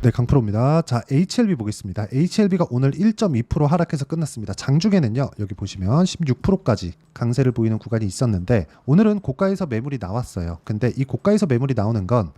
네, 강프로입니다. 자, HLB 보겠습니다. HLB가 오늘 1.2% 하락해서 끝났습니다. 장중에는요, 여기 보시면 16%까지 강세를 보이는 구간이 있었는데 오늘은 고가에서 매물이 나왔어요. 근데 이 고가에서 매물이 나오는 건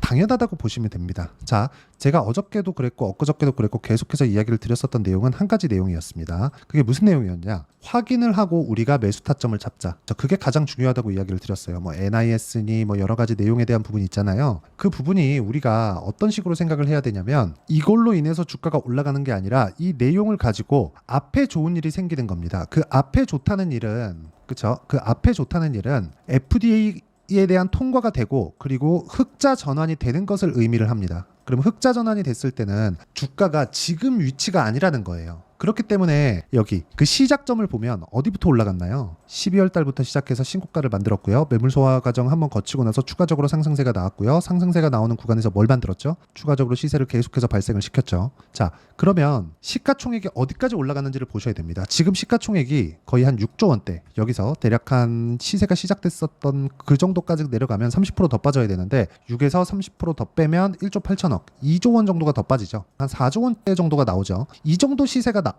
당연하다고 보시면 됩니다. 자, 제가 어저께도 그랬고 엊그저께도 그랬고 계속해서 이야기를 드렸었던 내용은 한 가지 내용이었습니다. 그게 무슨 내용이었냐? 확인을 하고 우리가 매수 타점을 잡자. 그게 가장 중요하다고 이야기를 드렸어요. 뭐 NIS니 뭐 여러 가지 내용에 대한 부분이 있잖아요. 그 부분이 우리가 어떤 식으로 생각을 해야 되냐면 이걸로 인해서 주가가 올라가는 게 아니라 이 내용을 가지고 앞에 좋은 일이 생기는 겁니다. 그 앞에 좋다는 일은 그쵸? 그 앞에 좋다는 일은 FDA에 대한 통과가 되고 그리고 흑자 전환이 되는 것을 의미를 합니다. 그럼 흑자 전환이 됐을 때는 주가가 지금 위치가 아니라는 거예요. 그렇기 때문에 여기 그 시작점을 보면 어디부터 올라갔나요? 12월 달부터 시작해서 신고가를 만들었고요. 매물 소화 과정 한번 거치고 나서 추가적으로 상승세가 나왔고요. 상승세가 나오는 구간에서 뭘 만들었죠? 추가적으로 시세를 계속해서 발생을 시켰죠. 자, 그러면 시가총액이 어디까지 올라갔는지를 보셔야 됩니다. 지금 시가총액이 거의 한 6조 원대. 여기서 대략 한 시세가 시작됐었던 그 정도까지 내려가면 30% 더 빠져야 되는데 6에서 30% 더 빼면 1조 8천억, 2조 원 정도가 더 빠지죠. 한 4조 원대 정도가 나오죠. 이 정도 시세가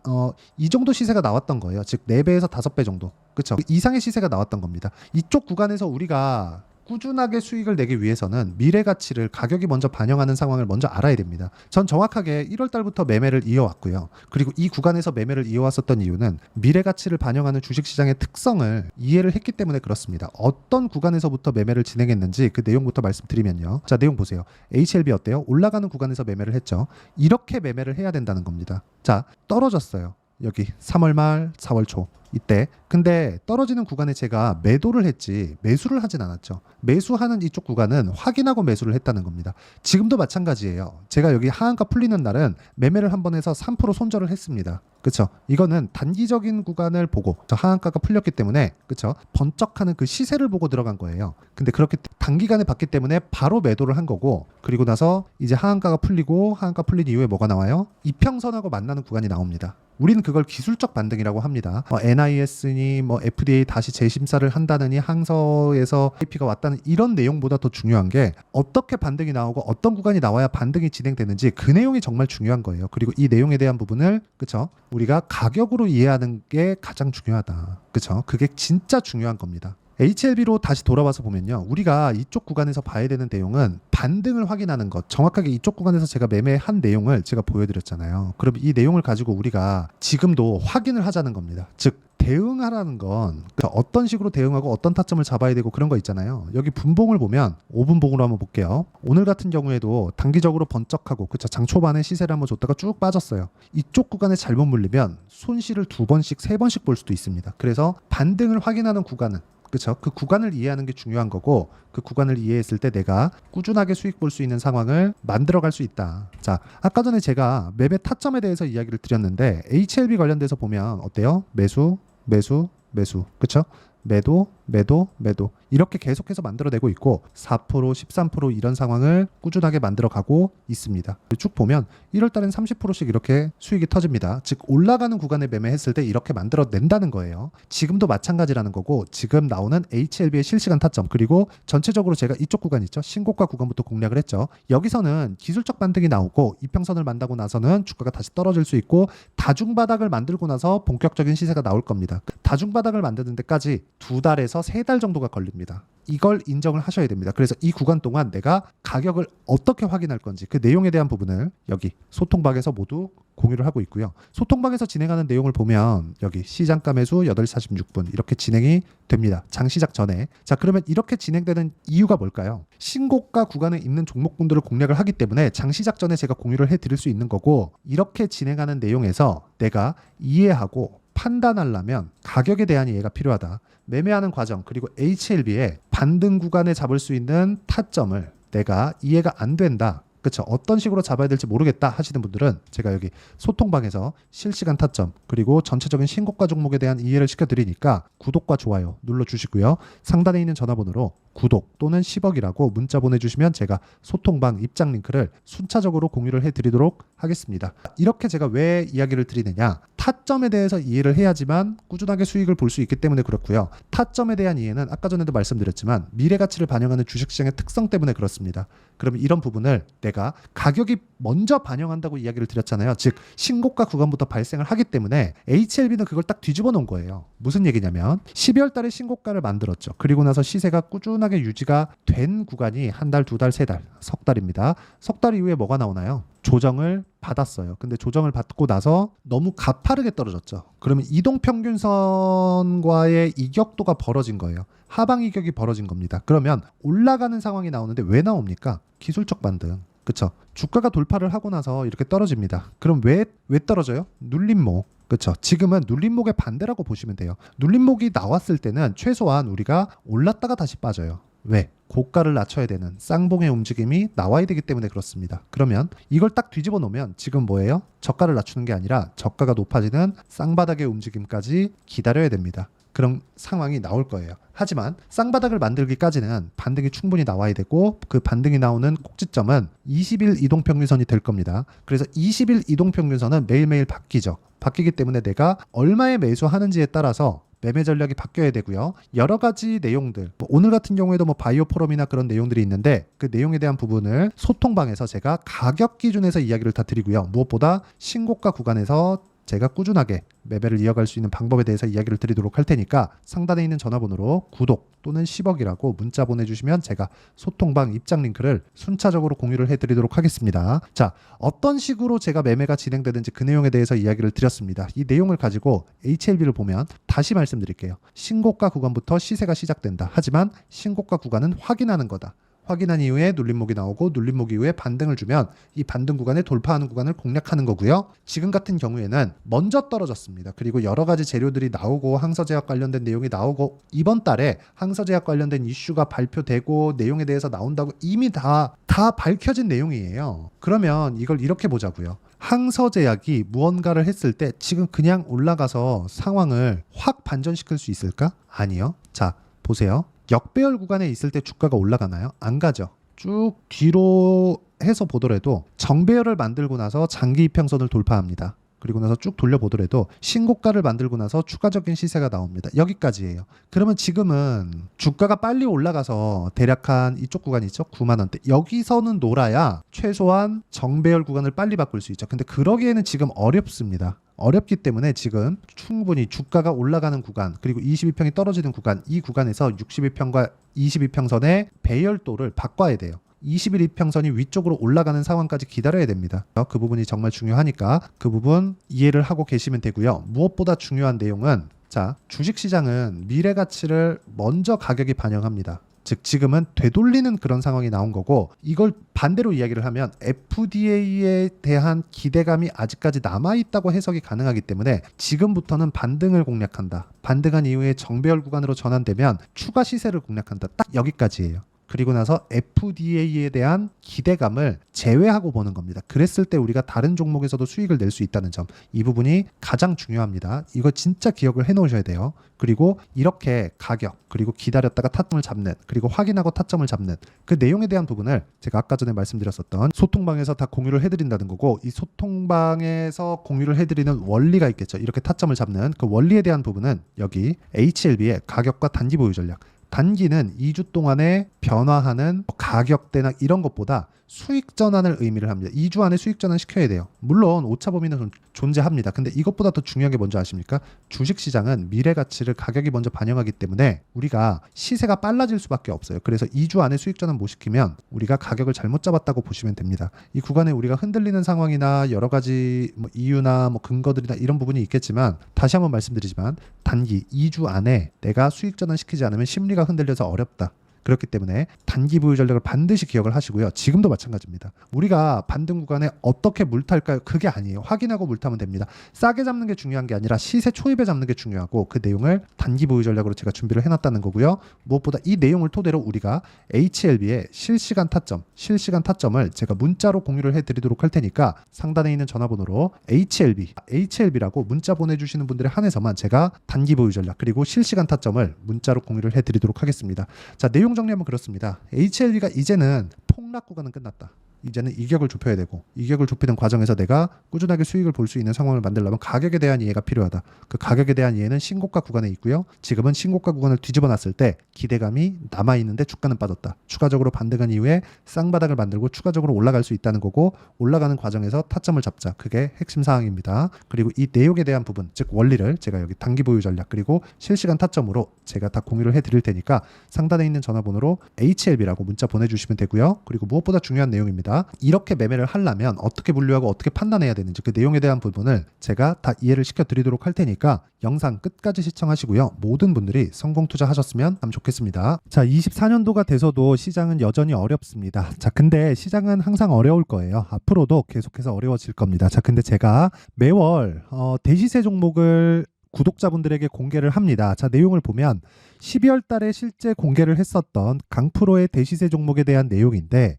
나왔던 거예요. 즉 4배에서 5배 정도. 그렇죠? 그 이상의 시세가 나왔던 겁니다. 이쪽 구간에서 우리가 꾸준하게 수익을 내기 위해서는 미래 가치를 가격이 먼저 반영하는 상황을 먼저 알아야 됩니다. 전 정확하게 1월 달부터 매매를 이어왔고요. 그리고 이 구간에서 매매를 이어왔었던 이유는 미래 가치를 반영하는 주식시장의 특성을 이해를 했기 때문에 그렇습니다. 어떤 구간에서부터 매매를 진행했는지 그 내용부터 말씀드리면요. 자, 내용 보세요. HLB 어때요? 올라가는 구간에서 매매를 했죠. 이렇게 매매를 해야 된다는 겁니다. 자, 떨어졌어요. 여기 3월 말 4월 초 이때. 근데 떨어지는 구간에 제가 매도를 했지 매수를 하진 않았죠. 매수하는 이쪽 구간은 확인하고 매수를 했다는 겁니다. 지금도 마찬가지예요. 제가 여기 하한가 풀리는 날은 매매를 한번 해서 3% 손절을 했습니다. 그쵸? 이거는 단기적인 구간을 보고 저 하한가가 풀렸기 때문에 그쵸? 번쩍하는 그 시세를 보고 들어간 거예요. 근데 그렇게 단기간에 봤기 때문에 바로 매도를 한 거고, 그리고 나서 이제 하한가가 풀리고 하한가 풀린 이후에 뭐가 나와요? 이평선하고 만나는 구간이 나옵니다. 우리는 그걸 기술적 반등이라고 합니다. NIS니 뭐 FDA 다시 재심사를 한다느니 항서에서 IP가 왔다는 이런 내용보다 더 중요한 게 어떻게 반등이 나오고 어떤 구간이 나와야 반등이 진행되는지 그 내용이 정말 중요한 거예요. 그리고 이 내용에 대한 부분을 그쵸? 우리가 가격으로 이해하는 게 가장 중요하다. 그쵸? 그게 진짜 중요한 겁니다. HLB로 다시 돌아와서 보면요. 우리가 이쪽 구간에서 봐야 되는 내용은 반등을 확인하는 것. 정확하게 이쪽 구간에서 제가 매매한 내용을 제가 보여드렸잖아요. 그럼 이 내용을 가지고 우리가 지금도 확인을 하자는 겁니다. 즉 대응하라는 건 어떤 식으로 대응하고 어떤 타점을 잡아야 되고 그런 거 있잖아요. 여기 분봉을 보면 5분봉으로 한번 볼게요. 오늘 같은 경우에도 단기적으로 번쩍하고 그쵸? 장 초반에 시세를 한번 줬다가 쭉 빠졌어요. 이쪽 구간에 잘못 물리면 손실을 2번씩 3번씩 볼 수도 있습니다. 그래서 반등을 확인하는 구간은 그렇죠. 그 구간을 이해하는 게 중요한 거고, 그 구간을 이해했을 때 내가 꾸준하게 수익 볼 수 있는 상황을 만들어갈 수 있다. 자, 아까 전에 제가 매매 타점에 대해서 이야기를 드렸는데 HLB 관련돼서 보면 어때요? 매수, 매수, 매수, 그렇죠? 매도, 매도, 매도 이렇게 계속해서 만들어내고 있고 4%, 13% 이런 상황을 꾸준하게 만들어가고 있습니다. 쭉 보면 1월 달엔 30%씩 이렇게 수익이 터집니다. 즉 올라가는 구간에 매매했을 때 이렇게 만들어낸다는 거예요. 지금도 마찬가지라는 거고 지금 나오는 HLB의 실시간 타점 그리고 전체적으로 제가 이쪽 구간 있죠. 신고가 구간부터 공략을 했죠. 여기서는 기술적 반등이 나오고 이평선을 만나고 나서는 주가가 다시 떨어질 수 있고 다중바닥을 만들고 나서 본격적인 시세가 나올 겁니다. 다중바닥을 만드는 데까지 2달에서 3달 정도가 걸립니다. 이걸 인정을 하셔야 됩니다. 그래서 이 구간 동안 내가 가격을 어떻게 확인할 건지 그 내용에 대한 부분을 여기 소통방에서 모두 공유를 하고 있고요. 소통방에서 진행하는 내용을 보면 여기 시장가 매수 8시 46분 이렇게 진행이 됩니다. 장 시작 전에. 자, 그러면 이렇게 진행되는 이유가 뭘까요? 신고가 구간에 있는 종목군들을 공략을 하기 때문에 장 시작 전에 제가 공유를 해드릴 수 있는 거고, 이렇게 진행하는 내용에서 내가 이해하고 판단하려면 가격에 대한 이해가 필요하다. 매매하는 과정 그리고 HLB의 반등 구간에 잡을 수 있는 타점을 내가 이해가 안 된다. 그렇죠. 어떤 식으로 잡아야 될지 모르겠다 하시는 분들은 제가 여기 소통방에서 실시간 타점 그리고 전체적인 신고가 종목에 대한 이해를 시켜드리니까 구독과 좋아요 눌러주시고요. 상단에 있는 전화번호로 구독 또는 10억이라고 문자 보내주시면 제가 소통방 입장 링크를 순차적으로 공유를 해드리도록 하겠습니다. 이렇게 제가 왜 이야기를 드리느냐, 타점에 대해서 이해를 해야지만 꾸준하게 수익을 볼 수 있기 때문에 그렇고요. 타점에 대한 이해는 아까 전에도 말씀드렸지만 미래가치를 반영하는 주식시장의 특성 때문에 그렇습니다. 그럼 이런 부분을 내가 가격이 먼저 반영한다고 이야기를 드렸잖아요. 즉 신고가 구간부터 발생을 하기 때문에 HLB는 그걸 딱 뒤집어 놓은 거예요. 무슨 얘기냐면 12월 달에 신고가를 만들었죠. 그리고 나서 시세가 꾸준하게 유지가 된 구간이 한 달, 두 달, 세 달, 석 달입니다. 석 달 이후에 뭐가 나오나요? 조정을 받았어요. 근데 조정을 받고 나서 너무 가파르게 떨어졌죠. 그러면 이동평균선과의 이격도가 벌어진 거예요. 하방 이격이 벌어진 겁니다. 그러면 올라가는 상황이 나오는데 왜 나옵니까? 기술적 반등. 그쵸? 주가가 돌파를 하고 나서 이렇게 떨어집니다. 그럼 왜 떨어져요? 눌림목. 그쵸? 지금은 눌림목의 반대라고 보시면 돼요. 눌림목이 나왔을 때는 최소한 우리가 올랐다가 다시 빠져요. 왜? 고가를 낮춰야 되는 쌍봉의 움직임이 나와야 되기 때문에 그렇습니다. 그러면 이걸 딱 뒤집어 놓으면 지금 뭐예요? 저가를 낮추는 게 아니라 저가가 높아지는 쌍바닥의 움직임까지 기다려야 됩니다. 그런 상황이 나올 거예요. 하지만 쌍바닥을 만들기까지는 반등이 충분히 나와야 되고 그 반등이 나오는 꼭지점은 20일 이동평균선이 될 겁니다. 그래서 20일 이동평균선은 매일매일 바뀌죠. 바뀌기 때문에 내가 얼마에 매수하는지에 따라서 매매 전략이 바뀌어야 되고요. 여러 가지 내용들, 오늘 같은 경우에도 바이오 포럼이나 그런 내용들이 있는데 그 내용에 대한 부분을 소통방에서 제가 가격 기준에서 이야기를 다 드리고요. 무엇보다 신고가 구간에서 제가 꾸준하게 매매를 이어갈 수 있는 방법에 대해서 이야기를 드리도록 할 테니까 상단에 있는 전화번호로 구독 또는 10억이라고 문자 보내주시면 제가 소통방 입장 링크를 순차적으로 공유를 해드리도록 하겠습니다. 자, 어떤 식으로 제가 매매가 진행되는지 그 내용에 대해서 이야기를 드렸습니다. 이 내용을 가지고 HLB를 보면 다시 말씀드릴게요. 신고가 구간부터 시세가 시작된다. 하지만 신고가 구간은 확인하는 거다. 확인한 이후에 눌림목이 나오고 눌림목 이후에 반등을 주면 이 반등 구간에 돌파하는 구간을 공략하는 거고요. 지금 같은 경우에는 먼저 떨어졌습니다. 그리고 여러 가지 재료들이 나오고 항서제약 관련된 내용이 나오고 이번 달에 항서제약 관련된 이슈가 발표되고 내용에 대해서 나온다고 이미 다 밝혀진 내용이에요. 그러면 이걸 이렇게 보자고요. 항서제약이 무언가를 했을 때 지금 그냥 올라가서 상황을 확 반전시킬 수 있을까? 아니요. 자, 보세요. 역배열 구간에 있을 때 주가가 올라가나요? 안 가죠. 쭉 뒤로 해서 보더라도 정배열을 만들고 나서 장기 이평선을 돌파합니다. 그리고 나서 쭉 돌려보더라도 신고가를 만들고 나서 추가적인 시세가 나옵니다. 여기까지예요. 그러면 지금은 주가가 빨리 올라가서 대략 한 이쪽 구간 있죠? 9만 원대. 여기서는 놀아야 최소한 정배열 구간을 빨리 바꿀 수 있죠. 근데 그러기에는 지금 어렵습니다. 어렵기 때문에 지금 충분히 주가가 올라가는 구간 그리고 22평이 떨어지는 구간 이 구간에서 61평과 22평선의 배열도를 바꿔야 돼요. 21이평선이 위쪽으로 올라가는 상황까지 기다려야 됩니다. 그 부분이 정말 중요하니까 그 부분 이해를 하고 계시면 되고요. 무엇보다 중요한 내용은 자, 주식시장은 미래가치를 먼저 가격이 반영합니다. 즉 지금은 되돌리는 그런 상황이 나온 거고 이걸 반대로 이야기를 하면 FDA에 대한 기대감이 아직까지 남아있다고 해석이 가능하기 때문에 지금부터는 반등을 공략한다. 반등한 이후에 정배열 구간으로 전환되면 추가 시세를 공략한다. 딱 여기까지예요. 그리고 나서 FDA에 대한 기대감을 제외하고 보는 겁니다. 그랬을 때 우리가 다른 종목에서도 수익을 낼 수 있다는 점, 이 부분이 가장 중요합니다. 이거 진짜 기억을 해놓으셔야 돼요. 그리고 이렇게 가격, 그리고 기다렸다가 타점을 잡는, 그리고 확인하고 타점을 잡는 그 내용에 대한 부분을 제가 아까 전에 말씀드렸었던 소통방에서 다 공유를 해드린다는 거고, 이 소통방에서 공유를 해드리는 원리가 있겠죠. 이렇게 타점을 잡는 그 원리에 대한 부분은 여기 HLB의 가격과 단기 보유 전략, 단기는 2주 동안에 변화하는 가격대나 이런 것보다 수익 전환을 의미를 합니다. 2주 안에 수익 전환 시켜야 돼요. 물론 오차 범위는 존재합니다. 근데 이것보다 더 중요한 게 뭔지 아십니까? 주식시장은 미래 가치를 가격이 먼저 반영하기 때문에 우리가 시세가 빨라질 수밖에 없어요. 그래서 2주 안에 수익 전환 못 시키면 우리가 가격을 잘못 잡았다고 보시면 됩니다. 이 구간에 우리가 흔들리는 상황이나 여러 가지 이유나 근거들이나 이런 부분이 있겠지만 다시 한번 말씀드리지만 단기 2주 안에 내가 수익 전환 시키지 않으면 심리가 흔들려서 어렵다. 그렇기 때문에 단기 보유 전략을 반드시 기억을 하시고요. 지금도 마찬가지입니다. 우리가 반등 구간에 어떻게 물탈까요? 그게 아니에요. 확인하고 물타면 됩니다. 싸게 잡는 게 중요한 게 아니라 시세 초입에 잡는 게 중요하고 그 내용을 단기 보유 전략으로 제가 준비를 해놨다는 거고요. 무엇보다 이 내용을 토대로 우리가 HLB의 실시간 타점을 제가 문자로 공유를 해드리도록 할 테니까 상단에 있는 전화번호로 HLB라고 문자 보내주시는 분들에 한해서만 제가 단기 보유 전략 그리고 실시간 타점을 문자로 공유를 해드리도록 하겠습니다. 자, 내용 내용 정리하면 그렇습니다. HLB가 이제는 폭락 구간은 끝났다. 이제는 이격을 좁혀야 되고, 이격을 좁히는 과정에서 내가 꾸준하게 수익을 볼 수 있는 상황을 만들려면 가격에 대한 이해가 필요하다. 그 가격에 대한 이해는 신고가 구간에 있고요. 지금은 신고가 구간을 뒤집어 놨을 때 기대감이 남아있는데 주가는 빠졌다. 추가적으로 반등한 이후에 쌍바닥을 만들고 추가적으로 올라갈 수 있다는 거고, 올라가는 과정에서 타점을 잡자. 그게 핵심 사항입니다. 그리고 이 내용에 대한 부분, 즉 원리를 제가 여기 단기 보유 전략 그리고 실시간 타점으로 제가 다 공유를 해드릴 테니까 상단에 있는 전화번호로 HLB라고 문자 보내주시면 되고요. 그리고 무엇보다 중요한 내용입니다. 이렇게 매매를 하려면 어떻게 분류하고 어떻게 판단해야 되는지 그 내용에 대한 부분을 제가 다 이해를 시켜드리도록 할 테니까 영상 끝까지 시청하시고요. 모든 분들이 성공 투자하셨으면 참 좋겠습니다. 자, 24년도가 돼서도 시장은 여전히 어렵습니다. 자, 근데 시장은 항상 어려울 거예요. 앞으로도 계속해서 어려워질 겁니다. 자, 근데 제가 매월 대시세 종목을 구독자분들에게 공개를 합니다. 자, 내용을 보면 12월 달에 실제 공개를 했었던 강프로의 대시세 종목에 대한 내용인데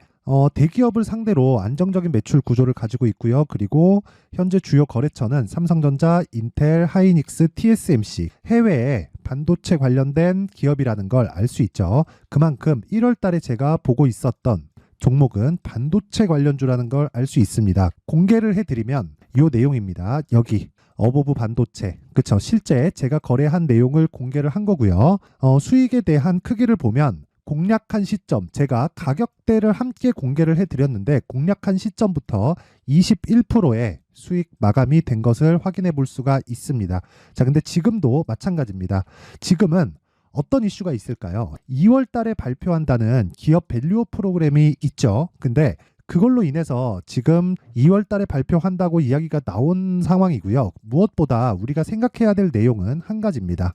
대기업을 상대로 안정적인 매출 구조를 가지고 있고요. 그리고 현재 주요 거래처는 삼성전자, 인텔, 하이닉스, TSMC, 해외에 반도체 관련된 기업이라는 걸 알 수 있죠. 그만큼 1월 달에 제가 보고 있었던 종목은 반도체 관련주라는 걸 알 수 있습니다. 공개를 해드리면 이 내용입니다. 여기 어보브 반도체, 그쵸? 실제 제가 거래한 내용을 공개를 한 거고요. 수익에 대한 크기를 보면 공략한 시점, 제가 가격대를 함께 공개를 해드렸는데 공략한 시점부터 21%의 수익 마감이 된 것을 확인해 볼 수가 있습니다. 자, 근데 지금도 마찬가지입니다. 지금은 어떤 이슈가 있을까요? 2월 달에 발표한다는 기업 밸류업 프로그램이 있죠. 근데 그걸로 인해서 지금 2월 달에 발표한다고 이야기가 나온 상황이고요. 무엇보다 우리가 생각해야 될 내용은 한 가지입니다.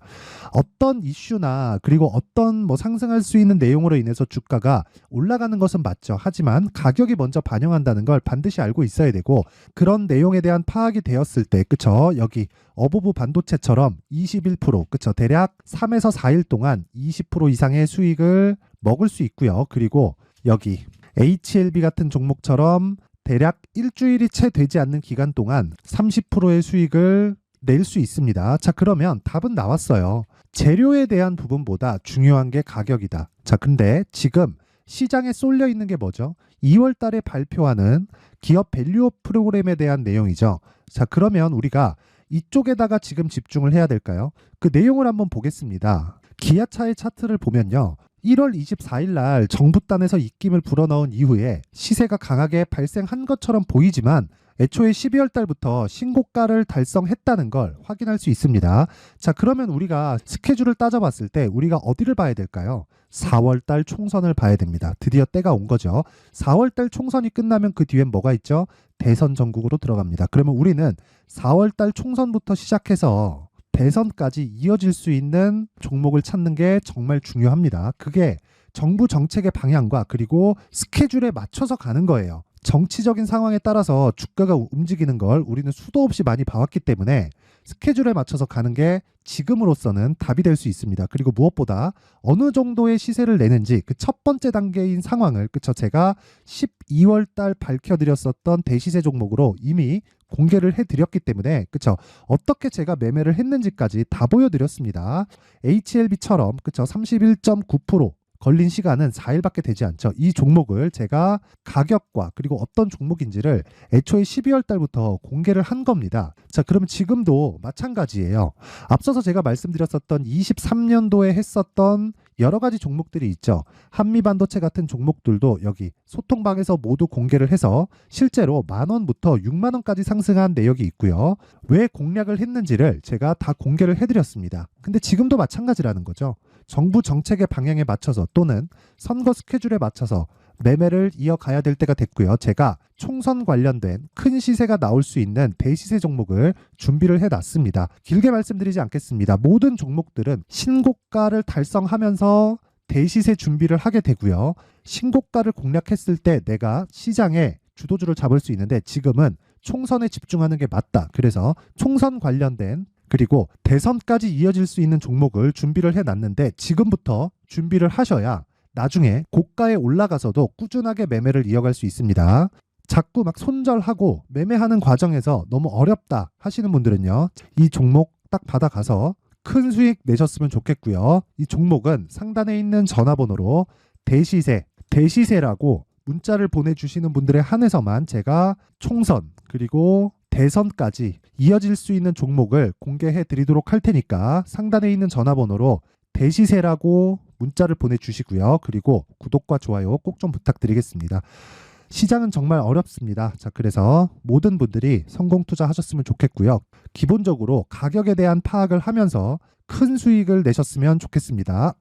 어떤 이슈나 그리고 어떤 상승할 수 있는 내용으로 인해서 주가가 올라가는 것은 맞죠. 하지만 가격이 먼저 반영한다는 걸 반드시 알고 있어야 되고, 그런 내용에 대한 파악이 되었을 때, 그쵸? 여기 어보브 반도체처럼 21%, 그쵸? 대략 3에서 4일 동안 20% 이상의 수익을 먹을 수 있고요. 그리고 여기 HLB 같은 종목처럼 대략 일주일이 채 되지 않는 기간 동안 30%의 수익을 낼 수 있습니다. 자, 그러면 답은 나왔어요. 재료에 대한 부분보다 중요한 게 가격이다. 자, 근데 지금 시장에 쏠려 있는 게 뭐죠? 2월 달에 발표하는 기업 밸류업 프로그램에 대한 내용이죠. 자, 그러면 우리가 이쪽에다가 지금 집중을 해야 될까요? 그 내용을 한번 보겠습니다. 기아차의 차트를 보면요. 1월 24일 날 정부단에서 입김을 불어넣은 이후에 시세가 강하게 발생한 것처럼 보이지만 애초에 12월 달부터 신고가를 달성했다는 걸 확인할 수 있습니다. 자, 그러면 우리가 스케줄을 따져봤을 때 우리가 어디를 봐야 될까요? 4월 달 총선을 봐야 됩니다. 드디어 때가 온 거죠. 4월 달 총선이 끝나면 그 뒤엔 뭐가 있죠? 대선 전국으로 들어갑니다. 그러면 우리는 4월 달 총선부터 시작해서 대선까지 이어질 수 있는 종목을 찾는 게 정말 중요합니다. 그게 정부 정책의 방향과 그리고 스케줄에 맞춰서 가는 거예요. 정치적인 상황에 따라서 주가가 움직이는 걸 우리는 수도 없이 많이 봐왔기 때문에 스케줄에 맞춰서 가는 게 지금으로서는 답이 될 수 있습니다. 그리고 무엇보다 어느 정도의 시세를 내는지 그 첫 번째 단계인 상황을, 그쵸? 제가 12월 달 밝혀드렸었던 대시세 종목으로 이미 공개를 해드렸기 때문에, 그쵸? 어떻게 제가 매매를 했는지까지 다 보여드렸습니다. HLB처럼, 그쵸? 31.9% 걸린 시간은 4일밖에 되지 않죠. 이 종목을 제가 가격과 그리고 어떤 종목인지를 애초에 12월 달부터 공개를 한 겁니다. 자, 그러면 지금도 마찬가지예요. 앞서서 제가 말씀드렸었던 23년도에 했었던 여러 가지 종목들이 있죠. 한미반도체 같은 종목들도 여기 소통방에서 모두 공개를 해서 실제로 10,000원부터 60,000원까지 상승한 내역이 있고요. 왜 공략을 했는지를 제가 다 공개를 해드렸습니다. 근데 지금도 마찬가지라는 거죠. 정부 정책의 방향에 맞춰서 또는 선거 스케줄에 맞춰서 매매를 이어가야 될 때가 됐고요. 제가 총선 관련된 큰 시세가 나올 수 있는 대시세 종목을 준비를 해놨습니다. 길게 말씀드리지 않겠습니다. 모든 종목들은 신고가를 달성하면서 대시세 준비를 하게 되고요. 신고가를 공략했을 때 내가 시장에 주도주를 잡을 수 있는데 지금은 총선에 집중하는 게 맞다. 그래서 총선 관련된 그리고 대선까지 이어질 수 있는 종목을 준비를 해놨는데 지금부터 준비를 하셔야 나중에 고가에 올라가서도 꾸준하게 매매를 이어갈 수 있습니다. 자꾸 막 손절하고 매매하는 과정에서 너무 어렵다 하시는 분들은요. 이 종목 딱 받아가서 큰 수익 내셨으면 좋겠고요. 이 종목은 상단에 있는 전화번호로 대시세라고 문자를 보내주시는 분들에 한해서만 제가 총선 그리고 대선까지 이어질 수 있는 종목을 공개해 드리도록 할 테니까 상단에 있는 전화번호로 대시세라고 문자를 보내주시고요. 그리고 구독과 좋아요 꼭 좀 부탁드리겠습니다. 시장은 정말 어렵습니다. 자, 그래서 모든 분들이 성공 투자하셨으면 좋겠고요. 기본적으로 가격에 대한 파악을 하면서 큰 수익을 내셨으면 좋겠습니다.